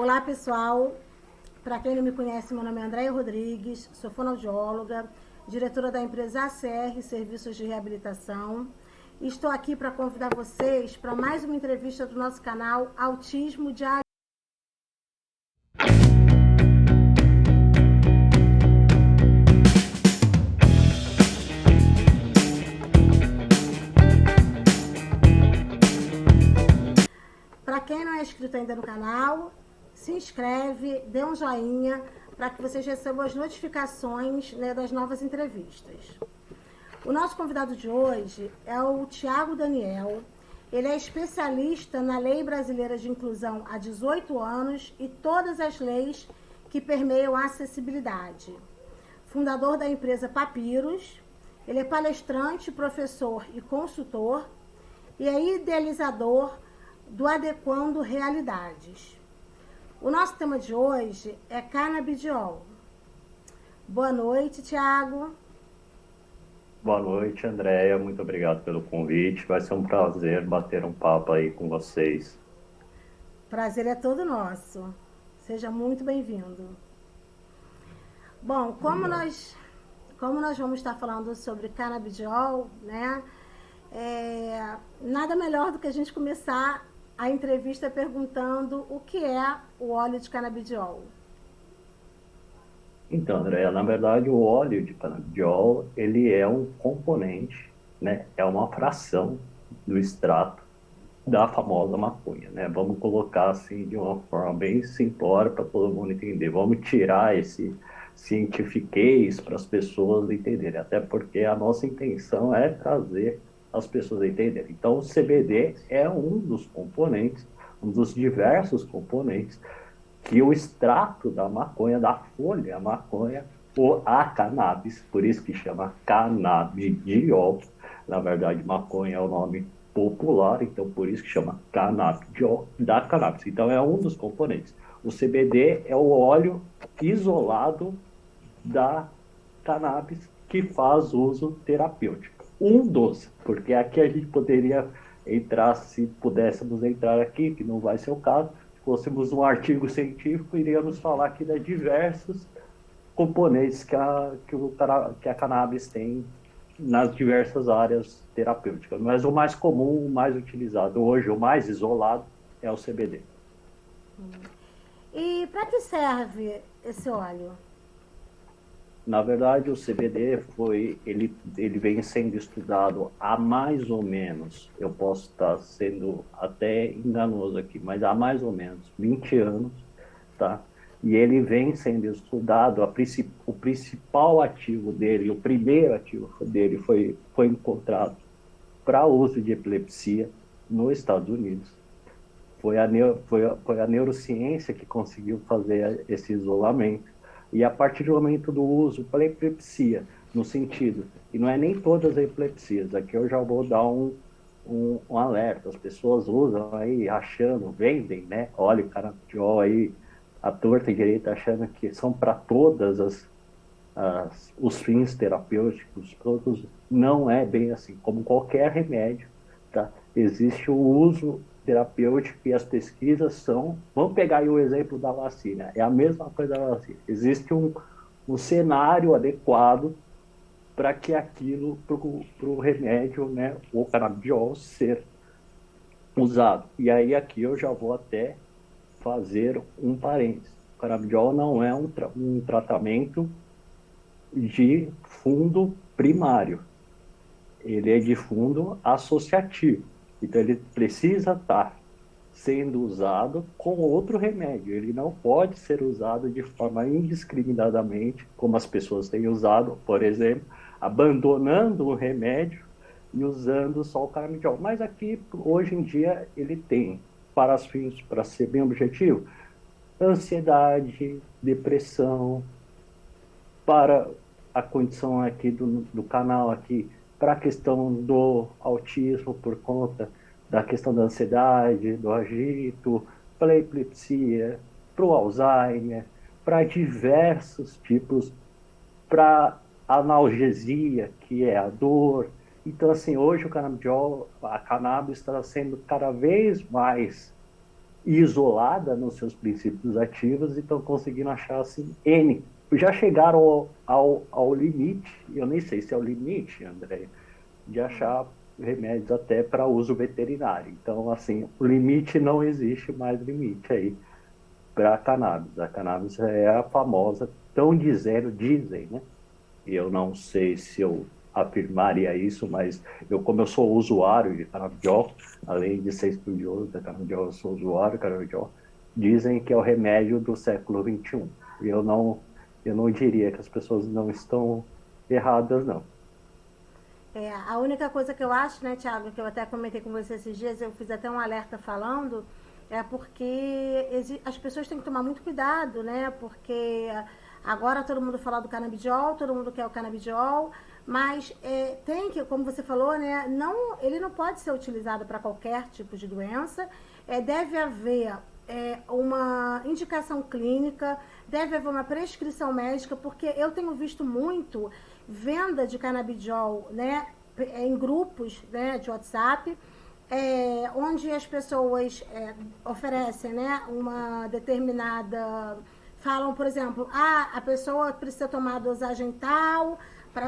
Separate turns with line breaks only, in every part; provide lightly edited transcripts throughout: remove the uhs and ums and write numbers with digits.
Olá, pessoal. Para quem não me conhece, meu nome é Andréia Rodrigues, sou fonoaudióloga, diretora da empresa ACR Serviços de Reabilitação. E estou aqui para convidar vocês para mais uma entrevista do nosso canal Autismo Diário. Para quem não é inscrito ainda no canal, se inscreve, dê um joinha para que vocês recebam as notificações, né, das novas entrevistas. O nosso convidado de hoje é o Thiago Daniel. Ele é especialista na Lei Brasileira de Inclusão há 18 anos e todas as leis que permeiam a acessibilidade. Fundador da empresa Papiros, ele é palestrante, professor e consultor e é idealizador do Adequando Realidades. O nosso tema de hoje é canabidiol. Boa noite, Thiago.
Boa noite, Andréia. Muito obrigado pelo convite. Vai ser um prazer bater um papo aí com vocês.
Prazer é todo nosso. Seja muito bem-vindo. Bom, como nós vamos estar falando sobre canabidiol, né? Nada melhor do que a gente começar a entrevista perguntando o que é o óleo de canabidiol.
Então, Andréia, na verdade, o óleo de canabidiol, ele é um componente, né? É uma fração do extrato da famosa maconha, né? Vamos colocar assim de uma forma bem simplória para todo mundo entender. Vamos tirar esse cientifiquez para as pessoas entenderem, até porque a nossa intenção é trazer as pessoas a entenderem. Então, o CBD é um dos componentes, um dos diversos componentes que o extrato da maconha, da folha maconha, ou a cannabis, por isso que chama canabidiol. Na verdade, maconha é o nome popular, então por isso que chama canabidiol da cannabis. Então é um dos componentes. O CBD é o óleo isolado da cannabis que faz uso terapêutico. Um dos, porque aqui a gente poderia entrar, se pudéssemos entrar aqui, que não vai ser o caso, fôssemos um artigo científico, iríamos falar aqui de diversos componentes que a cannabis tem nas diversas áreas terapêuticas. Mas o mais comum, o mais utilizado hoje, o mais isolado, é o CBD.
E para que serve esse óleo?
Na verdade, o CBD ele vem sendo estudado há mais ou menos, eu posso estar sendo até enganoso aqui, mas há mais ou menos 20 anos, tá? E ele vem sendo estudado, o principal ativo dele, o primeiro ativo dele foi encontrado para uso de epilepsia nos Estados Unidos. Foi a neurociência que conseguiu fazer esse isolamento. E a partir do momento do uso para epilepsia, no sentido, e não é nem todas as epilepsias, aqui eu já vou dar um alerta, as pessoas usam aí achando, vendem, né? Olha o canabidiol aí, a torta e direita achando que são para todas os fins terapêuticos, todos, não é bem assim, como qualquer remédio, tá? Existe o uso terapêutico e as pesquisas são. Vamos pegar aí o exemplo da vacina, é a mesma coisa da vacina. Existe um cenário adequado para que aquilo, para o remédio, né, o canabidiol, ser usado. E aí aqui eu já vou até fazer um parênteses. O canabidiol não é um tratamento de fundo primário, ele é de fundo associativo. Então, ele precisa estar sendo usado com outro remédio. Ele não pode ser usado de forma indiscriminadamente, como as pessoas têm usado, por exemplo, abandonando o remédio e usando só o canabidiol. Mas aqui, hoje em dia, ele tem, para os fins, para ser bem objetivo, ansiedade, depressão, para a condição aqui do canal aqui, para a questão do autismo por conta da questão da ansiedade, do agito, para a epilepsia, para o Alzheimer, para diversos tipos, para analgesia, que é a dor. Então, assim, hoje o canabidiol, a cannabis está sendo cada vez mais isolada nos seus princípios ativos e estão conseguindo achar assim N. Já chegaram ao limite, eu nem sei se é o limite, André, de achar remédios até para uso veterinário. Então, assim, o limite não existe mais limite aí para a cannabis. A cannabis é a famosa, tão dizendo, dizem, né? Eu não sei se eu afirmaria isso, mas como eu sou usuário de canabidiol, além de ser estudioso da canabidiol, eu sou usuário de canabidiol, dizem que é o remédio do século XXI. E eu não diria que as pessoas não estão erradas, não.
A única coisa que eu acho, né, Tiago, que eu até comentei com você esses dias, eu fiz até um alerta falando, é porque as pessoas têm que tomar muito cuidado, né? Porque agora todo mundo fala do canabidiol, todo mundo quer o canabidiol, mas tem que, como você falou, né? Não, ele não pode ser utilizado para qualquer tipo de doença. Deve haver uma indicação clínica, deve haver uma prescrição médica, porque eu tenho visto muito venda de canabidiol, né, em grupos, né, de WhatsApp, onde as pessoas oferecem, né, uma determinada, falam, por exemplo, a pessoa precisa tomar a dosagem tal,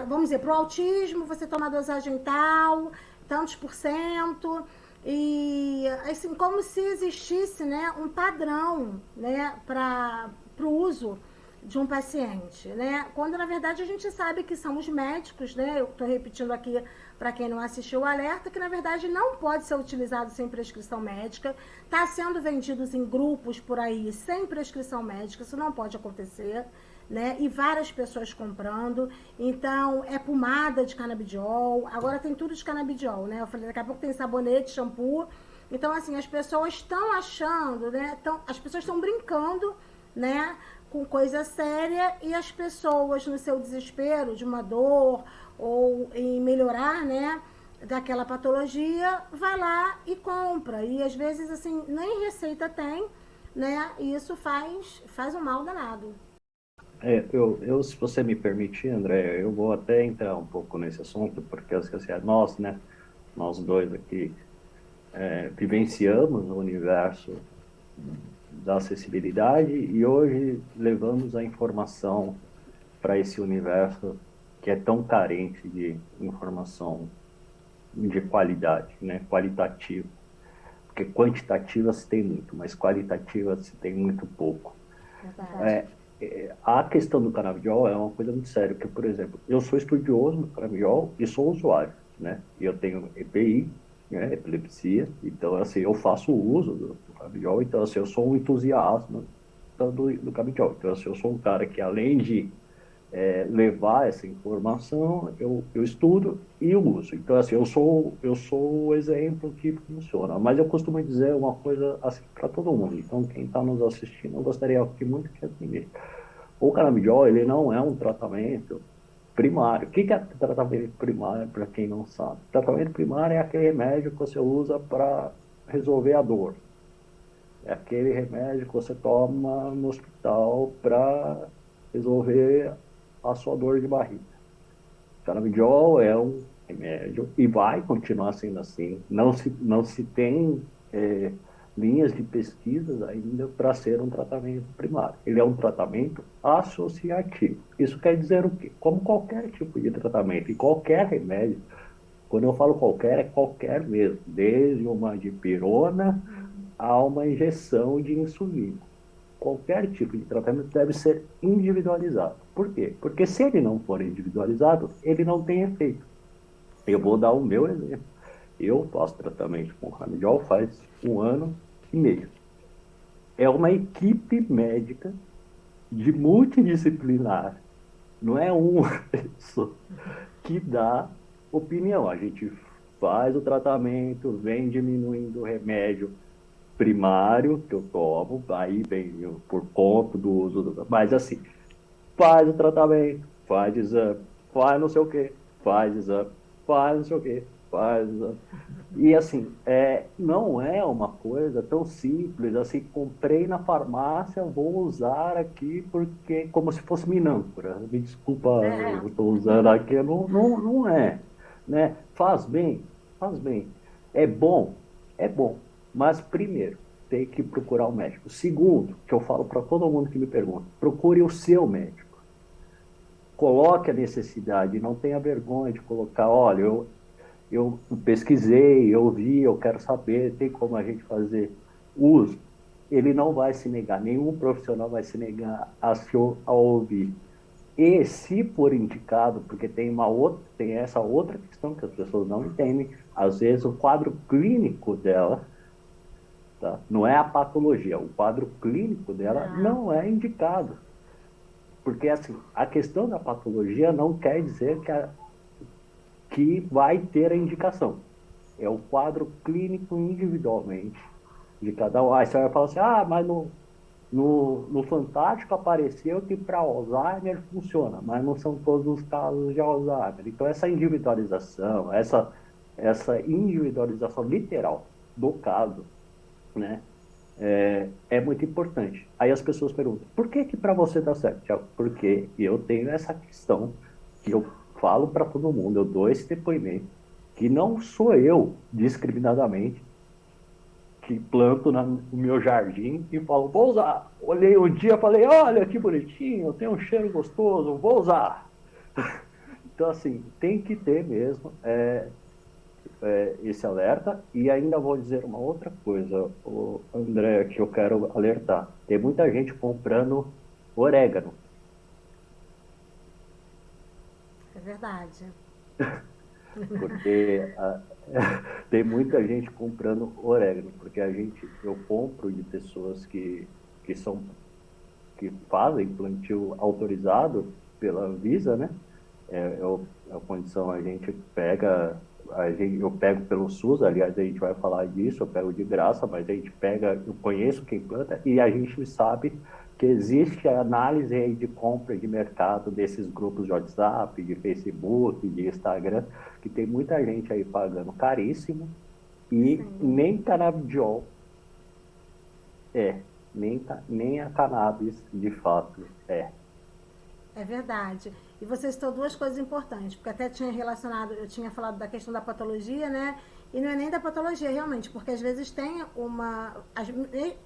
vamos dizer, para o autismo você toma a dosagem tal, tantos por cento, e assim, como se existisse, né, um padrão, né, para o uso de um paciente, né? Quando na verdade a gente sabe que são os médicos, né? Eu estou repetindo aqui para quem não assistiu o alerta, que na verdade não pode ser utilizado sem prescrição médica, está sendo vendidos em grupos por aí sem prescrição médica, isso não pode acontecer, né? E várias pessoas comprando, então é pomada de canabidiol, agora tem tudo de canabidiol, né? Eu falei, daqui a pouco tem sabonete, shampoo, então assim, as pessoas estão achando, né? As pessoas estão brincando, né, com coisa séria, e as pessoas no seu desespero de uma dor ou em melhorar, né, daquela patologia, vai lá e compra, e às vezes assim nem receita tem, né, e isso faz um mal danado.
Se você me permitir, André, eu vou até entrar um pouco nesse assunto, porque assim, nós, né, nós dois aqui vivenciamos o universo da acessibilidade e hoje levamos a informação para esse universo que é tão carente de informação de qualidade, né, qualitativa. Porque quantitativa se tem muito, mas qualitativa se tem muito pouco. A questão do canabidiol é uma coisa muito séria, porque, por exemplo, eu sou estudioso do canabidiol e sou usuário, né? E eu tenho EPI, né, epilepsia, então, assim, eu faço uso do canabidiol, então, assim, eu sou um entusiasta do canabidiol. Então, assim, eu sou um cara que, além de levar essa informação, eu estudo e eu uso. Então, assim, eu sou o exemplo que funciona. Mas eu costumo dizer uma coisa assim para todo mundo. Então, quem está nos assistindo, eu gostaria que muito que atendesse. O canabidiol, ele não é um tratamento primário. O que é tratamento primário, para quem não sabe? Tratamento primário é aquele remédio que você usa para resolver a dor. É aquele remédio que você toma no hospital para resolver a sua dor de barriga. Canabidiol é um remédio e vai continuar sendo assim. Não se tem linhas de pesquisas ainda para ser um tratamento primário. Ele é um tratamento associativo. Isso quer dizer o quê? Como qualquer tipo de tratamento e qualquer remédio, quando eu falo qualquer, é qualquer mesmo, desde uma dipirona a uma injeção de insulina. Qualquer tipo de tratamento deve ser individualizado. Por quê? Porque se ele não for individualizado, ele não tem efeito. Eu vou dar o meu exemplo. Eu faço tratamento com canabidiol faz 1 ano e meio. É uma equipe médica de multidisciplinar. Não é uma pessoa que dá opinião. A gente faz o tratamento, vem diminuindo o remédio primário que eu tomo, aí vem por conta do uso, mas assim, faz o tratamento, faz exame, faz não sei o que, faz exame, faz não sei o que, faz exame. E assim, não é uma coisa tão simples, assim, comprei na farmácia, vou usar aqui porque, como se fosse minâncora, me desculpa, eu estou usando aqui, não é, né? Faz bem, é bom, mas primeiro, tem que procurar um médico. Segundo, que eu falo para todo mundo que me pergunta, procure o seu médico. Coloque a necessidade, não tenha vergonha de colocar, olha, eu pesquisei, eu vi, eu quero saber, tem como a gente fazer uso. Ele não vai se negar, nenhum profissional vai se negar a ouvir. E se for indicado, porque tem essa outra questão que as pessoas não entendem, às vezes o quadro clínico dela, tá? Não é a patologia, o quadro clínico dela não é indicado. Porque assim, a questão da patologia não quer dizer que vai ter a indicação. É o quadro clínico individualmente de cada um. Aí você vai falar assim, mas no Fantástico apareceu que para Alzheimer funciona, mas não são todos os casos de Alzheimer. Então, essa individualização, essa individualização literal do caso, né, é muito importante. Aí as pessoas perguntam, por que para você dá certo, Thiago? Porque eu tenho essa questão que eu falo para todo mundo, eu dou esse depoimento, que não sou eu, discriminadamente, que planto no meu jardim e falo, vou usar. Olhei um dia e falei, olha que bonitinho, tem um cheiro gostoso, vou usar. Então, assim, tem que ter mesmo esse alerta. E ainda vou dizer uma outra coisa, André, que eu quero alertar. Tem muita gente comprando orégano.
É verdade.
Porque tem muita gente comprando orégano, porque eu compro de pessoas que fazem plantio autorizado pela Anvisa, né? A condição a gente pega, eu pego pelo SUS, aliás, a gente vai falar disso, eu pego de graça, mas a gente pega, eu conheço quem planta e a gente sabe que existe a análise aí de compra de mercado desses grupos de WhatsApp, de Facebook, de Instagram, que tem muita gente aí pagando caríssimo e nem canabidiol nem a cannabis de fato é.
É verdade. E você citou duas coisas importantes, porque até eu tinha falado da questão da patologia, né? E não é nem da patologia, realmente, porque às vezes tem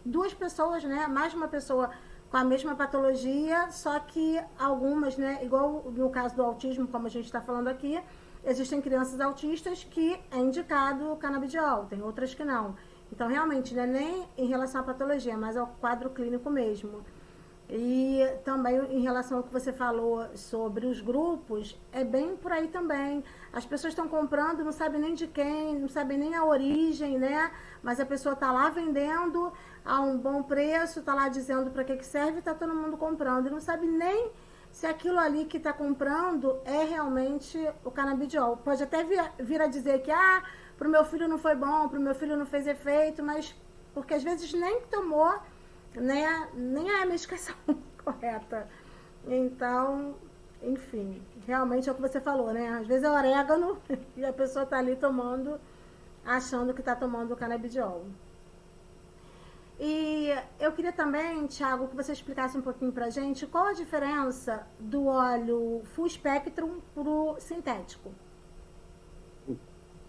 duas pessoas, né? Mais de uma pessoa com a mesma patologia, só que algumas, né? Igual no caso do autismo, como a gente está falando aqui, existem crianças autistas que é indicado o canabidiol, tem outras que não. Então, realmente, não é nem em relação à patologia, mas ao quadro clínico mesmo. E também em relação ao que você falou sobre os grupos, é bem por aí também. As pessoas estão comprando, não sabem nem de quem, não sabem nem a origem, né? Mas a pessoa está lá vendendo a um bom preço, está lá dizendo para que serve, está todo mundo comprando. E não sabe nem se aquilo ali que está comprando é realmente o canabidiol. Pode até vir a dizer que, para o meu filho não foi bom, para o meu filho não fez efeito, mas porque às vezes nem tomou, né, nem é a medicação correta. Então, enfim, realmente é o que você falou, né? Às vezes é orégano e a pessoa tá ali tomando, achando que tá tomando canabidiol. E eu queria também, Thiago, que você explicasse um pouquinho pra gente qual a diferença do óleo full spectrum pro sintético.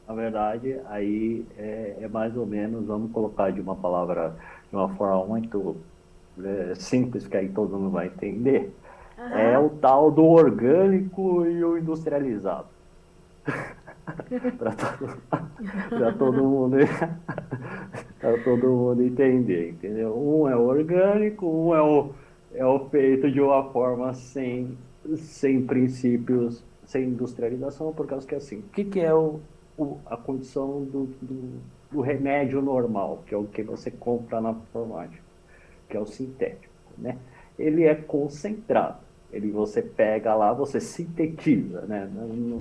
Na verdade, aí é mais ou menos, vamos colocar de uma forma muito simples, que aí todo mundo vai entender. É o tal do orgânico e o industrializado. Para todo mundo entender, entendeu? Um é orgânico, é o feito de uma forma sem princípios, sem industrialização, por causa que assim, o que é a condição do remédio normal, que é o que você compra na farmácia, que é o sintético, né? Ele é concentrado. Você pega lá, você sintetiza, né?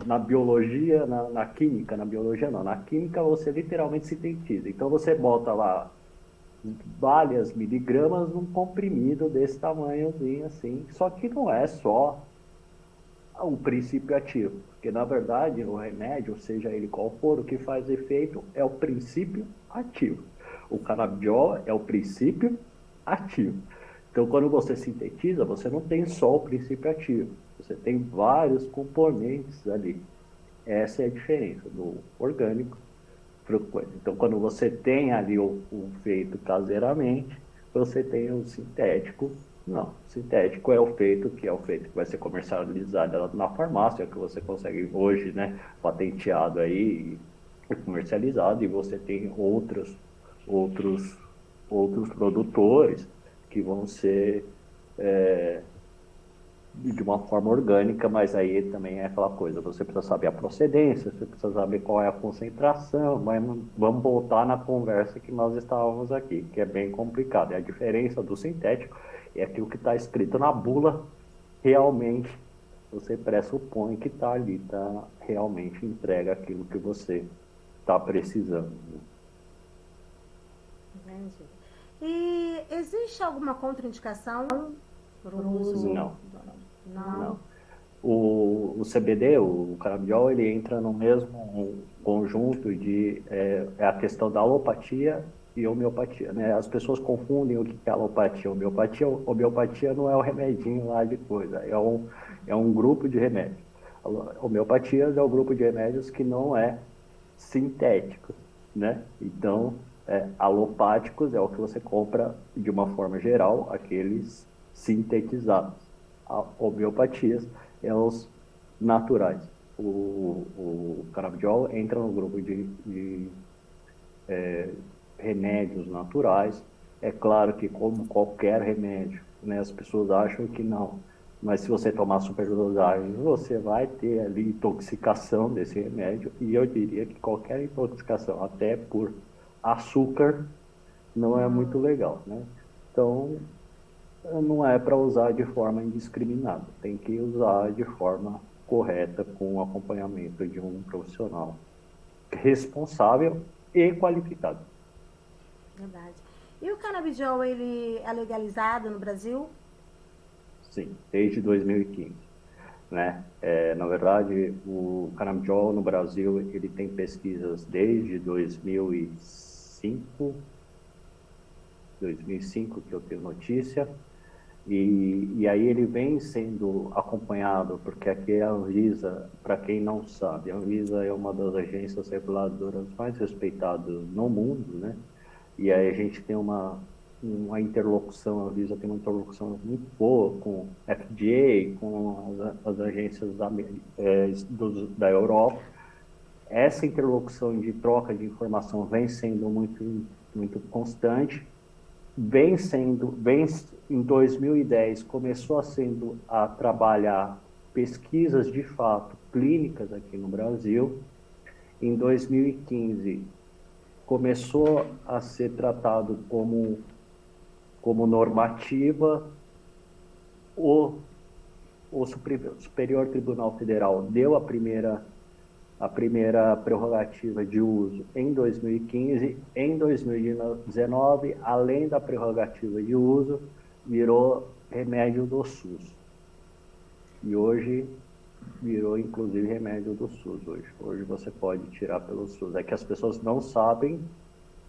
Na biologia, na química, na biologia não, na química você literalmente sintetiza. Então você bota lá várias miligramas num comprimido desse tamanhozinho assim, só que não é só o princípio ativo, porque na verdade o remédio, seja ele qual for, o que faz efeito é o princípio ativo. O canabidiol é o princípio ativo. Então, quando você sintetiza, você não tem só o princípio ativo, você tem vários componentes ali. Essa é a diferença do orgânico coisa. Então, quando você tem ali o feito caseiramente, você tem o sintético. Não, sintético é o feito que vai ser comercializado na farmácia, que você consegue hoje, né, patenteado aí e comercializado, e você tem outros, outros produtores que vão ser de uma forma orgânica, mas aí também é aquela coisa, você precisa saber a procedência, você precisa saber qual é a concentração, mas vamos voltar na conversa que nós estávamos aqui, que é bem complicado. E a diferença do sintético é que o que está escrito na bula, realmente, você pressupõe que está ali, tá, realmente entrega aquilo que você está precisando.
Entendi. E existe alguma contraindicação para o uso?
Não.
Não.
O CBD, o canabidiol, ele entra no mesmo conjunto de a questão da alopatia e homeopatia, né? As pessoas confundem o que é alopatia e homeopatia. Homeopatia não é o remedinho lá de coisa, é um grupo de remédios. Homeopatias é o grupo de remédios que não é sintético, né? Então, alopáticos é o que você compra de uma forma geral, aqueles sintetizados. Homeopatias é os naturais. O canabidiol entra no grupo de remédios naturais. É claro que, como qualquer remédio, né, as pessoas acham que não, mas se você tomar superdosagem, você vai ter ali intoxicação desse remédio, e eu diria que qualquer intoxicação, até por açúcar, não é muito legal, né? Então, não é para usar de forma indiscriminada, tem que usar de forma correta, com o acompanhamento de um profissional responsável e qualificado.
Verdade. E o canabidiol, ele é legalizado no Brasil?
Sim, desde 2015. Né? Na verdade, o canabidiol no Brasil, ele tem pesquisas desde 2005 que eu tenho notícia, e aí ele vem sendo acompanhado, porque aqui a Anvisa, para quem não sabe, a Anvisa é uma das agências reguladoras mais respeitadas no mundo, né? E aí a gente tem uma interlocução, a Anvisa tem uma interlocução muito boa com a FDA, com as agências da Europa. Essa interlocução de troca de informação vem sendo muito constante, em 2010 começou a trabalhar pesquisas de fato clínicas aqui no Brasil. Em 2015 começou a ser tratado como normativa. O Superior Tribunal Federal deu a primeira prerrogativa de uso em 2015. Em 2019, além da prerrogativa de uso, virou remédio do SUS. E hoje virou, inclusive, remédio do SUS. Hoje você pode tirar pelo SUS. É que as pessoas não sabem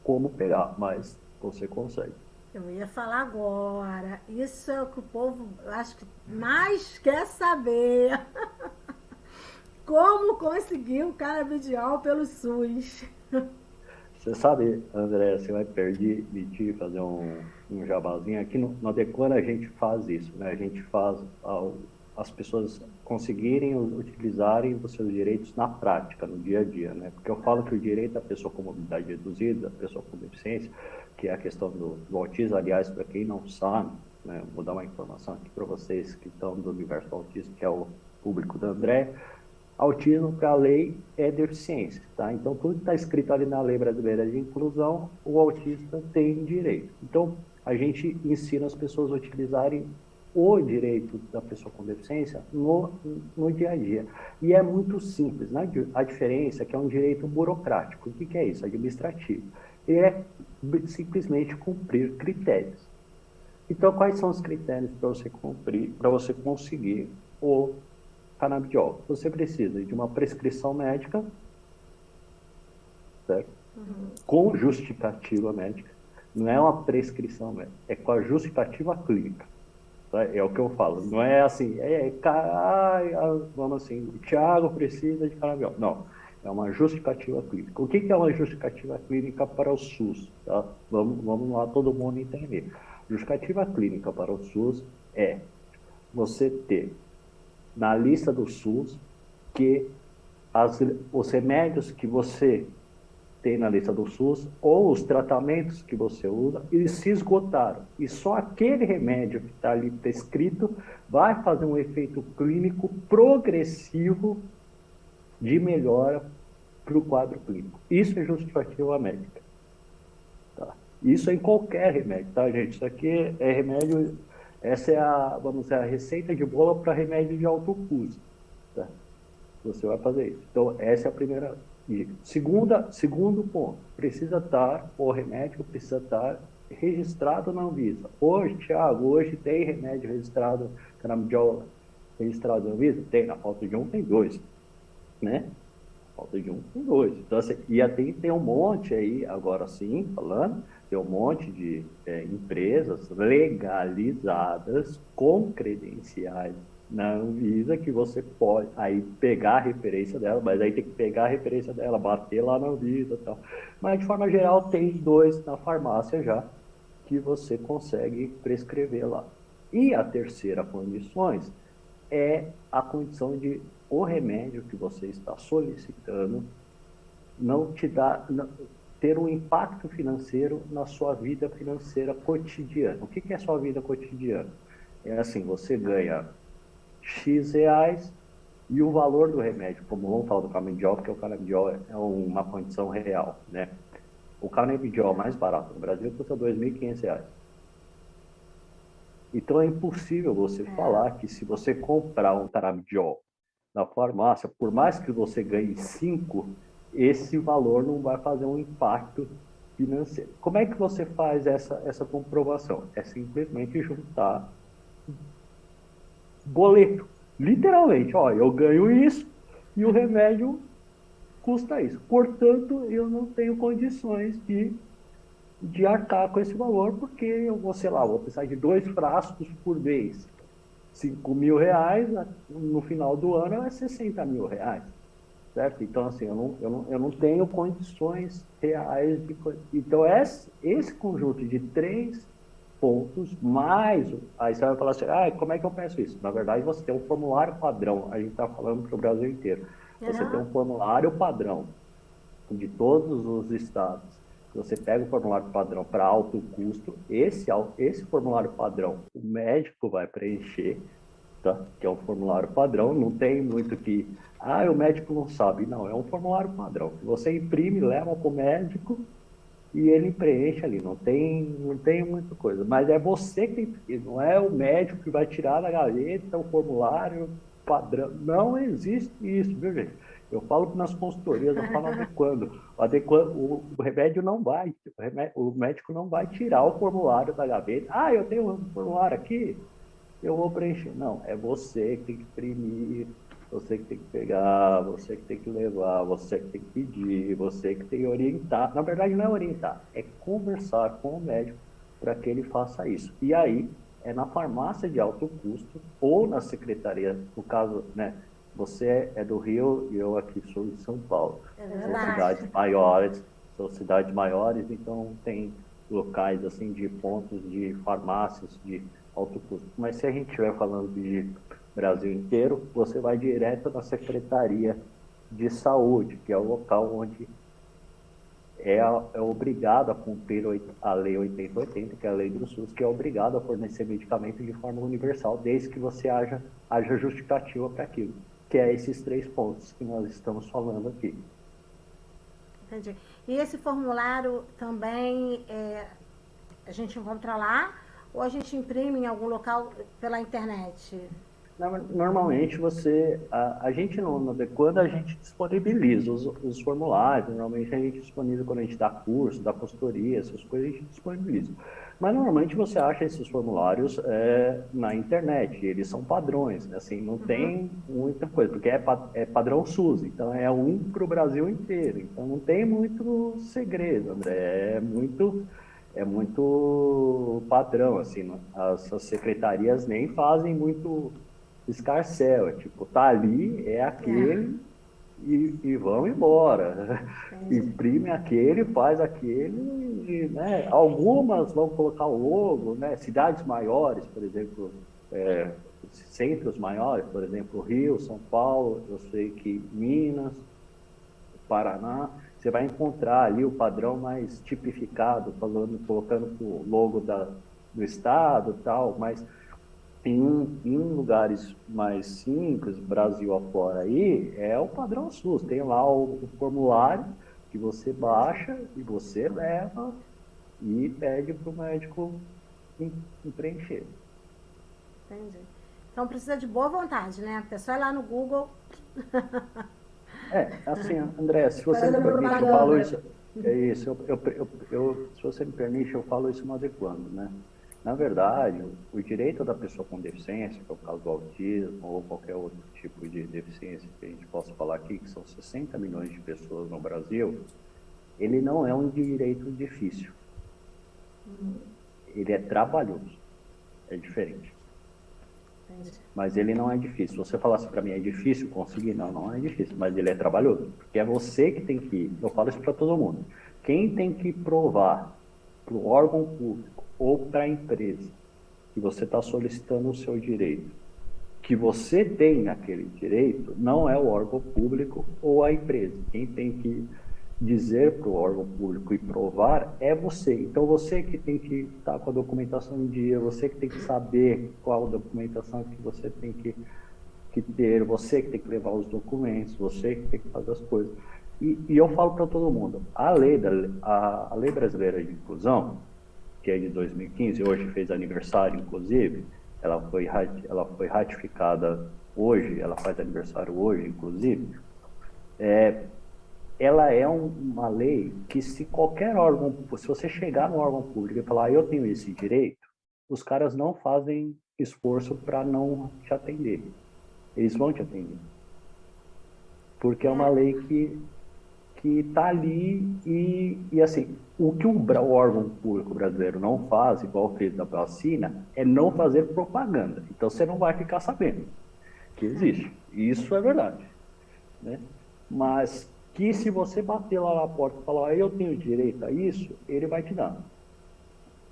como pegar, mas você consegue.
Eu ia falar agora. Isso é o que o povo, acho que mais quer saber. Como conseguir o canabidiol pelo SUS?
Você sabe, André, você vai permitir fazer um jabazinho. Aqui no Adequan a gente faz isso, né? A gente faz as pessoas conseguirem utilizarem os seus direitos na prática, no dia a dia, né? Porque eu falo que o direito da pessoa com mobilidade reduzida, da pessoa com deficiência, que é a questão do autismo, aliás, para quem não sabe, né? Vou dar uma informação aqui para vocês que estão do universo do autismo, que é o público da André. Autismo, para a lei, é deficiência, tá? Então, tudo que está escrito ali na Lei Brasileira de Inclusão, o autista tem direito. Então, a gente ensina as pessoas a utilizarem o direito da pessoa com deficiência no dia a dia. E é muito simples, né? A diferença é que é um direito burocrático. O que é isso? Administrativo. Ele é simplesmente cumprir critérios. Então, quais são os critérios para você cumprir, para você conseguir o canabidiol? Você precisa de uma prescrição médica, certo? Com justificativa médica. Não é uma prescrição médica, é com a justificativa clínica. Tá? É o que eu falo. Não é assim, vamos assim, o Thiago precisa de canabidiol. Não. É uma justificativa clínica. O que é uma justificativa clínica para o SUS? Tá? Vamos lá, todo mundo entender. Justificativa clínica para o SUS é você ter na lista do SUS que os remédios que você tem na lista do SUS ou os tratamentos que você usa, eles se esgotaram. E só aquele remédio que está ali prescrito vai fazer um efeito clínico progressivo de melhora para o quadro clínico. Isso é justificativa médica. Tá? Isso é em qualquer remédio, tá, gente? Isso aqui é remédio, essa é vamos dizer, a receita de bolo para remédio de alto custo. Tá? Você vai fazer isso. Então, essa é a primeira dica. Segundo ponto, o remédio precisa estar registrado na Anvisa. Hoje, Thiago, hoje tem remédio registrado, canabidiol registrado na Anvisa? Tem, na falta de um tem dois, né? Falta de um tem dois. Então, assim, e tem um monte aí, agora sim, falando, tem um monte de empresas legalizadas com credenciais na Anvisa que você pode aí pegar a referência dela, mas aí tem que pegar a referência dela, bater lá na Anvisa e tal. Mas, de forma geral, tem dois na farmácia já que você consegue prescrever lá. E a terceira condições é a condição de o remédio que você está solicitando não te dá, ter um impacto financeiro na sua vida financeira cotidiana. O que é sua vida cotidiana? É assim, você ganha X reais e o valor do remédio, como vamos falar do canabidiol, porque o canabidiol é uma condição real, né? O canabidiol mais barato no Brasil custa R$ 2.500. Então é impossível você falar que se você comprar um canabidiol na farmácia, por mais que você ganhe 5, esse valor não vai fazer um impacto financeiro. Como é que você faz essa comprovação? É simplesmente juntar boleto. Literalmente, ó, eu ganho isso e o remédio custa isso. Portanto, eu não tenho condições de arcar com esse valor, porque eu vou, sei lá, vou precisar de 2 frascos por mês. R$ 5.000, no final do ano é R$ 60.000, certo? Então, assim, eu não tenho condições reais de... Então, esse conjunto de 3 pontos, mais... Aí você vai falar assim, como é que eu peço isso? Na verdade, você tem um formulário padrão, a gente está falando para o Brasil inteiro. Você tem um formulário padrão de todos os estados. Você pega o formulário padrão para alto custo, esse formulário padrão o médico vai preencher, tá? Que é um formulário padrão, não tem muito que... o médico não sabe. Não, é um formulário padrão. Você imprime, leva para o médico e ele preenche ali. Não tem muita coisa. Mas é você que tem que... Não é o médico que vai tirar da gaveta o formulário padrão. Não existe isso, viu, gente? Eu falo nas consultorias, eu falo adequando. O remédio não vai, o médico não vai tirar o formulário da gaveta. Eu tenho um formulário aqui, eu vou preencher. Não, é você que tem que imprimir, você que tem que pegar, você que tem que levar, você que tem que pedir, você que tem que orientar. Na verdade, não é orientar, é conversar com o médico para que ele faça isso. E aí, é na farmácia de alto custo ou na secretaria, no caso, né? Você é do Rio e eu aqui sou de São Paulo. São cidades maiores, então tem locais assim de pontos de farmácias de alto custo. Mas se a gente estiver falando de Brasil inteiro, você vai direto na Secretaria de Saúde, que é o local onde é obrigado a cumprir a Lei 8080, que é a lei do SUS, que é obrigado a fornecer medicamento de forma universal, desde que você haja justificativa para aquilo, que é esses 3 pontos que nós estamos falando aqui.
Entendi. E esse formulário também a gente encontra lá ou a gente imprime em algum local pela internet?
Normalmente a gente não, quando a gente disponibiliza os formulários, normalmente a gente disponibiliza quando a gente dá curso, dá consultoria, essas coisas a gente disponibiliza. Mas normalmente você acha esses formulários na internet, eles são padrões, né? Assim, não tem muita coisa, porque é padrão SUS, então é um para o Brasil inteiro, então não tem muito segredo, André, é muito padrão, assim, as secretarias nem fazem muito escarcel, tipo, tá ali, é aquele, e vão embora. Imprime aquele, faz aquele, né? Algumas vão colocar o logo, né? Cidades maiores, por exemplo, centros maiores, por exemplo, Rio, São Paulo, eu sei que Minas, Paraná, você vai encontrar ali o padrão mais tipificado, colocando o logo do estado e tal, mas em lugares mais simples, Brasil afora aí, é o padrão SUS. Tem lá o formulário que você baixa e você leva e pede para o médico preencher.
Entendi. Então precisa de boa vontade, né? A pessoa ir lá no Google.
Assim, André, se você me permite, eu falo isso. É isso, se você me permite, eu falo isso não adequando, né? Na verdade, o direito da pessoa com deficiência, que é o caso do autismo ou qualquer outro tipo de deficiência que a gente possa falar aqui, que são 60 milhões de pessoas no Brasil, ele não é um direito difícil. Ele é trabalhoso. É diferente. Mas ele não é difícil. Se você falasse para mim, é difícil conseguir? Não, não é difícil, mas ele é trabalhoso. Porque é você que tem que, eu falo isso para todo mundo, quem tem que provar para o órgão público ou para a empresa que você está solicitando o seu direito, que você tem aquele direito, não é o órgão público ou a empresa. Quem tem que dizer para o órgão público e provar é você. Então, você que tem que estar com a documentação em dia, você que tem que saber qual documentação que você tem que ter, você que tem que levar os documentos, você que tem que fazer as coisas. E eu falo para todo mundo, a lei brasileira de inclusão, que é de 2015, hoje fez aniversário, inclusive, ela foi ratificada hoje, ela faz aniversário hoje, inclusive, ela é uma lei que se qualquer órgão, se você chegar no órgão público e falar, eu tenho esse direito, os caras não fazem esforço para não te atender. Eles vão te atender. Porque é uma lei que está ali e assim, o que o órgão público brasileiro não faz, igual fez da vacina, é não fazer propaganda. Então você não vai ficar sabendo que existe. Isso é verdade, né? Mas que se você bater lá na porta e falar, eu tenho direito a isso, ele vai te dar.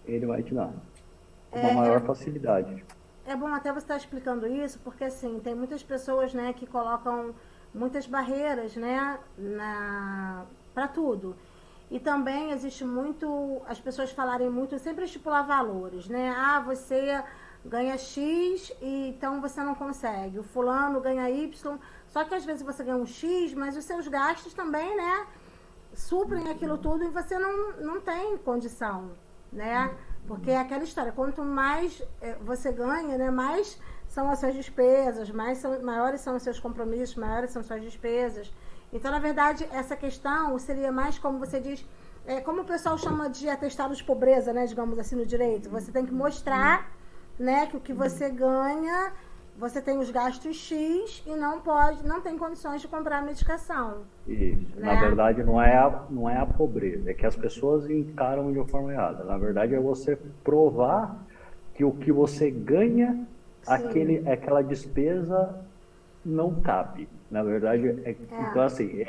Ele vai te dar. Com uma maior facilidade.
É bom até você estar explicando isso, porque assim, tem muitas pessoas, né, que colocam muitas barreiras, né, para tudo. E também existe muito, as pessoas falarem muito, sempre estipular valores, né? Ah, você ganha X e então você não consegue. O fulano ganha Y, só que às vezes você ganha um X, mas os seus gastos também, né, suprem aquilo tudo e você não tem condição, né? Porque é aquela história, quanto mais você ganha, né, mais são as suas despesas, maiores são os seus compromissos, maiores são as suas despesas. Então, na verdade, essa questão seria mais, como você diz, como o pessoal chama de atestado de pobreza, né, digamos assim, no direito. Você tem que mostrar, né, que o que você ganha, você tem os gastos X e não tem condições de comprar a medicação.
Isso. Né? Na verdade, não é a pobreza, é que as pessoas encaram de uma forma errada. Na verdade, é você provar que o que você ganha, aquela despesa não cabe. Na verdade, então assim,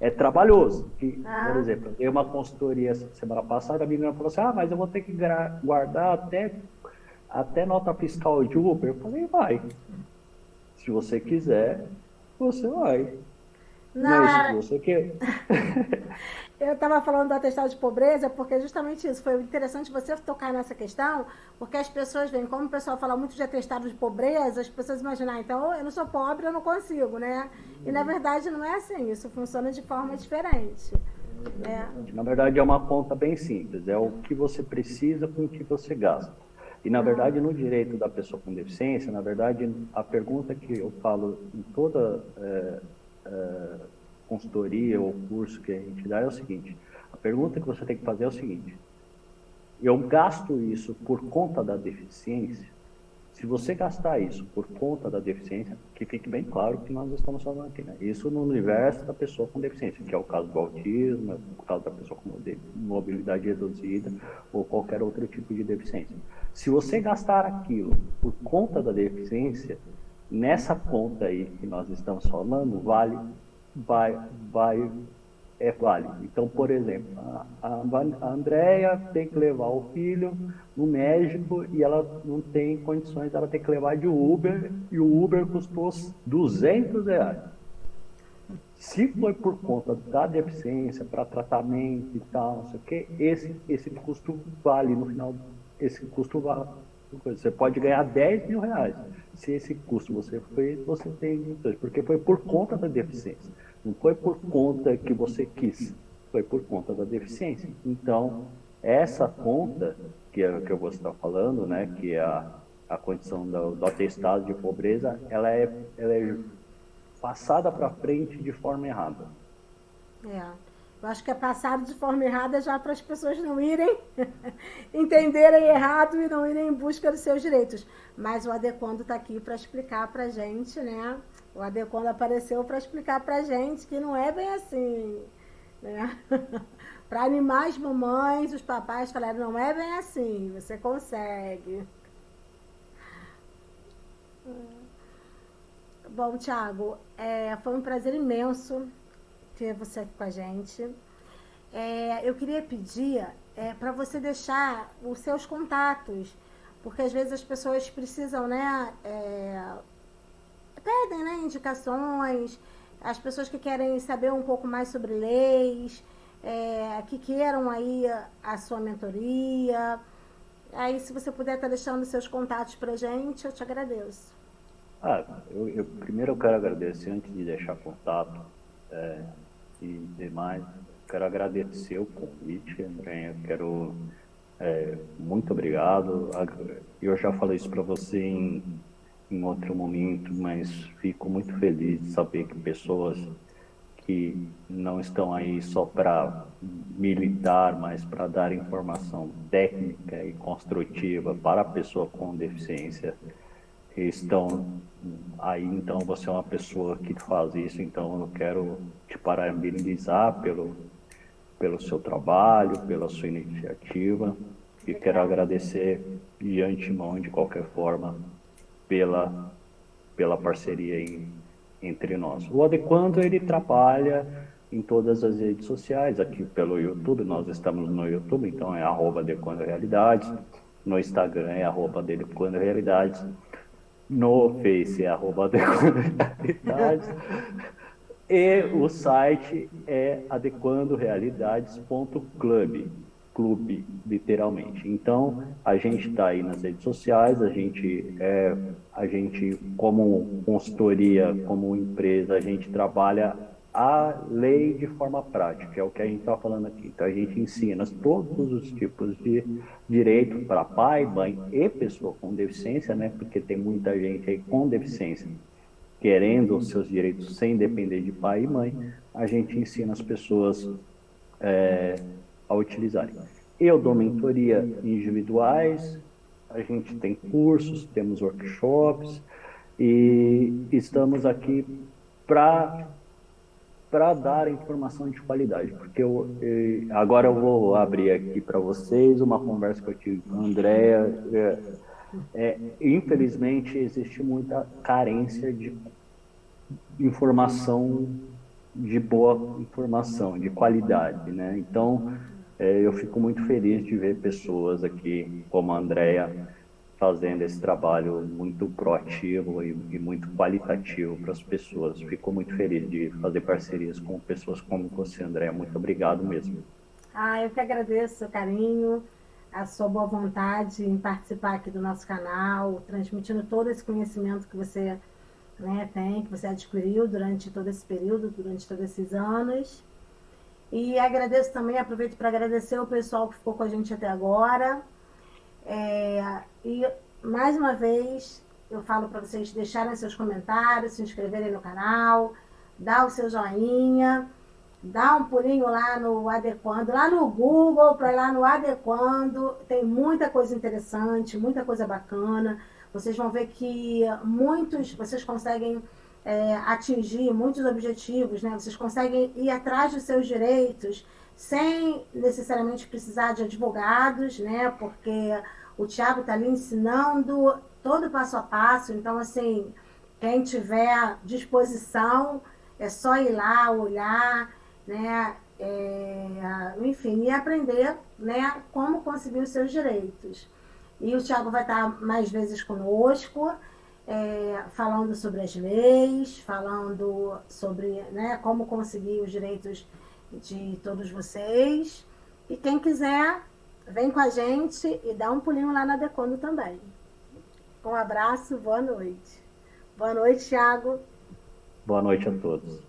é trabalhoso. Por exemplo, eu dei uma consultoria semana passada, a menina falou assim, mas eu vou ter que guardar até nota fiscal de Uber. Eu falei, vai. Se você quiser, você vai. Mas você quer.
Eu estava falando do atestado de pobreza porque é justamente isso. Foi interessante você tocar nessa questão, porque as pessoas veem, como o pessoal fala muito de atestado de pobreza, as pessoas imaginam, então eu não sou pobre, eu não consigo, né? E na verdade não é assim, isso funciona de forma diferente. Né?
Na verdade é uma conta bem simples, é o que você precisa com o que você gasta. E na verdade no direito da pessoa com deficiência, na verdade a pergunta que eu falo em toda consultoria ou curso que a gente dá é o seguinte, a pergunta que você tem que fazer é o seguinte, eu gasto isso por conta da deficiência? Se você gastar isso por conta da deficiência, que fique bem claro que nós estamos falando aqui, né? Isso no universo da pessoa com deficiência, que é o caso do autismo, é o caso da pessoa com mobilidade reduzida ou qualquer outro tipo de deficiência. Se você gastar aquilo por conta da deficiência, nessa conta aí que nós estamos falando, vale vai, vai, é válido. Então, por exemplo, a Andrea tem que levar o filho no médico e ela não tem condições, ela tem que levar de Uber e o Uber custou R$ 200. Se foi por conta da deficiência, para tratamento e tal, não sei o quê, esse custo vale no final, esse custo vale. Você pode ganhar R$ 10.000. Se esse custo você fez, você tem, porque foi por conta da deficiência. Não foi por conta que você quis, foi por conta da deficiência. Então, essa conta, que é o que eu vou estar falando, né, que é a condição do atestado de pobreza, ela é passada para frente de forma errada.
É. Eu acho que é passado de forma errada já para as pessoas não irem entenderem errado e não irem em busca dos seus direitos. Mas o Adequando está aqui para explicar para a gente, né? O Adequando apareceu para explicar para a gente que não é bem assim, né? Para animar as mamães, os papais falaram, não é bem assim, você consegue. Bom, Thiago, foi um prazer imenso ter você aqui com a gente. Eu queria pedir para você deixar os seus contatos, porque às vezes as pessoas precisam, né? Pedem, né, indicações, as pessoas que querem saber um pouco mais sobre leis, que queiram aí a sua mentoria. Aí, se você puder estar deixando seus contatos para gente, eu te agradeço.
Primeiro eu quero agradecer, antes de deixar contato e demais, quero agradecer o convite, André, muito obrigado. Eu já falei isso para você em outro momento, mas fico muito feliz de saber que pessoas que não estão aí só para militar, mas para dar informação técnica e construtiva para a pessoa com deficiência estão aí. Então você é uma pessoa que faz isso, então eu quero te parabenizar pelo seu trabalho, pela sua iniciativa, e quero agradecer de antemão, de qualquer forma, pela parceria entre nós. O Adequando, ele trabalha em todas as redes sociais, aqui pelo YouTube, nós estamos no YouTube, então é @Adequando Realidades, no Instagram é @Adequando Realidades, no Face é @Adequando Realidades, e o site é adequandorealidades.club, clube, literalmente. Então, a gente está aí nas redes sociais, a gente, como consultoria, como empresa, a gente trabalha a lei de forma prática, é o que a gente está falando aqui. Então, a gente ensina todos os tipos de direito para pai, mãe e pessoa com deficiência, né? Porque tem muita gente aí com deficiência querendo os seus direitos sem depender de pai e mãe. A gente ensina as pessoas a utilizarem. Eu dou mentoria individuais, a gente tem cursos, temos workshops e estamos aqui para dar informação de qualidade, porque agora eu vou abrir aqui para vocês uma conversa que eu tive com a Andrea. Infelizmente, existe muita carência de informação, de boa informação, de qualidade, né? Então, eu fico muito feliz de ver pessoas aqui como a Andrea fazendo esse trabalho muito proativo e muito qualitativo para as pessoas. Fico muito feliz de fazer parcerias com pessoas como você, Andrea. Muito obrigado mesmo.
Eu que agradeço o seu carinho, a sua boa vontade em participar aqui do nosso canal, transmitindo todo esse conhecimento que você, né, tem, que você adquiriu durante todo esse período, durante todos esses anos. E agradeço também, aproveito para agradecer o pessoal que ficou com a gente até agora. E mais uma vez eu falo para vocês deixarem seus comentários, se inscreverem no canal, dar o seu joinha, dar um pulinho lá no Adequando, lá no Google, para lá no Adequando, tem muita coisa interessante, muita coisa bacana. Vocês vão ver que vocês conseguem atingir muitos objetivos, né? Vocês conseguem ir atrás dos seus direitos sem necessariamente precisar de advogados, né? Porque o Thiago está ali ensinando todo passo a passo. Então, assim, quem tiver disposição É só ir lá, olhar, né? Enfim, e aprender, né, como conseguir os seus direitos. E o Thiago vai estar mais vezes conosco, falando sobre as leis, falando sobre, né, como conseguir os direitos de todos vocês. E quem quiser, vem com a gente e dá um pulinho lá na Decondo também. Um abraço, boa noite. Boa noite, Thiago.
Boa noite a todos.